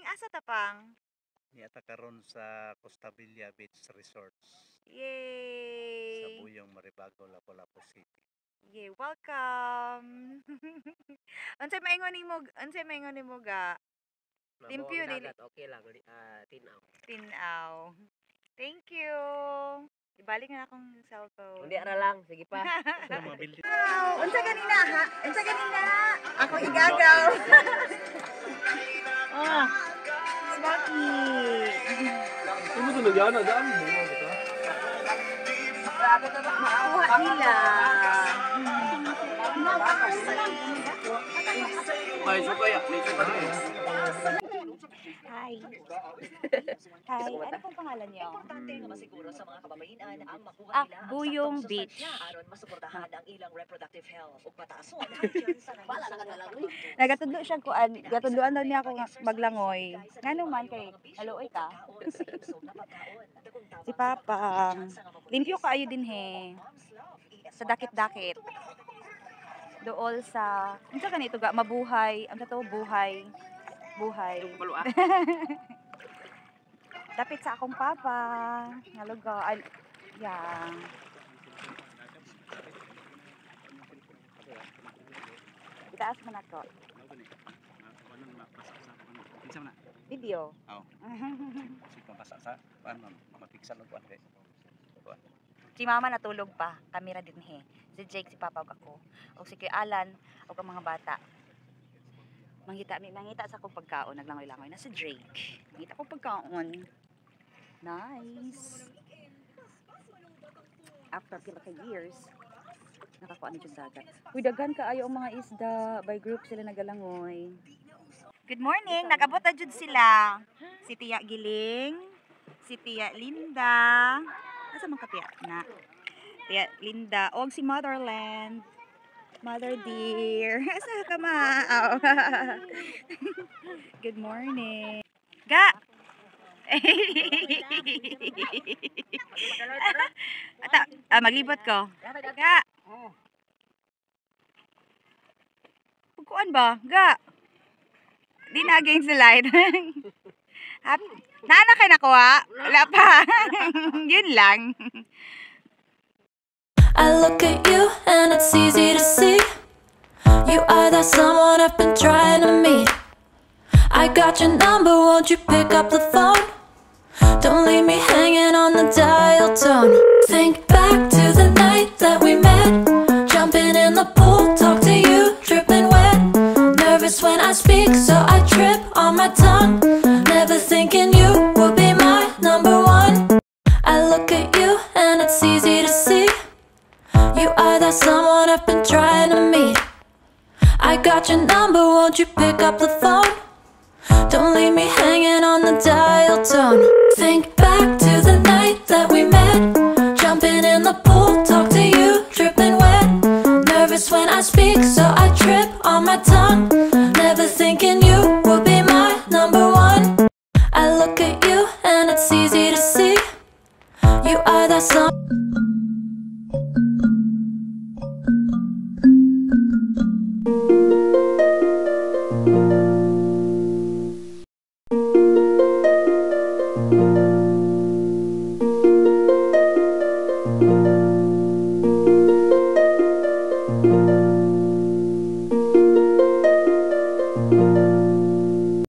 Asa tapang? Niyata karon sa Costa Villa Beach Resorts sa Yay! Buyong Maribago, Lapu-Lapu City. Yay, welcome. Unsay maingon nimo ga? Limpyo Mabuong dili dagat, okay lang. Tinaw. tinaw. Thank you. Ibalik na akong cellphone. Hindi ara lang, sige pa. Sa mga building. Unsa kanina ha? Unsa kanina? Ako igagaw. Oh. Smoky. Ano ito nagyan? Nagdaan mo ba ito? Makuha nila. Ay, so kaya. Hi. Hi. Ano pong pangalan niyo? Importante nga masiguro sa mga kababaihan ang makuha Ah, nila ang Buyong saktong Beach. sustansya aron masuportahan ang ilang reproductive health ug pataason ang tsansa ng Nagatudlo siya kuan, gatudloan daw niya ako nga maglangoy. Ngano man kay haluoy ka? Si Papa, limpyo kaayo din he. Sa dakit-dakit. Dool sa, unsa kanito ga mabuhay, ang to buhay. Buhay. Dapit sa akong papa. Nga lugar. Yan. Itaas mo na ko. Video. Si pamasa sa paano mapiksan og ate. Si mama natulog pa. Kamera din he. Si Jake, si Papa ug ako. O si Kuya Alan ug ang mga bata. Mangita sa akong pagkaon. Naglangoy-langoy na si Drake. Mangita ko pagkaon. Nice. After pila ka years, nakakuha na dyan dagat. Uy, dagan kaayo ang mga isda. By group sila nagalangoy. Good morning. Nag-abot na dyan sila. Si Tia Giling, si Tia Linda. Asa man ka Tia? Na. Tia Linda. O si Motherland. Mother dear. Asa ka ma? Oh. Good morning. Ga! Maglibot ko. Ga! Pagkuan ba? Ga! Di na against the light. Naana kayo nakuha? Wala pa. Yun lang. I look at you and it's easy to see you are that someone I've been trying to meet. I got your number, won't you pick up the phone? Don't leave me hanging on the dial tone. Think back to the night that we met, jumping in the pool, talk to you, dripping wet. Nervous when I speak, so I trip on my tongue. Never thinking you would be my number one. I look at you and it's easy to see you are that someone I've been trying to meet. I got your number, won't you pick up the phone? Don't leave me hanging on the dial tone. Think back to the night that we met, jumping in the pool, talk to you, dripping wet. Nervous when I speak, so I trip on my tongue. Never thinking you would be my number one. I look at you and it's easy to see you are that someone.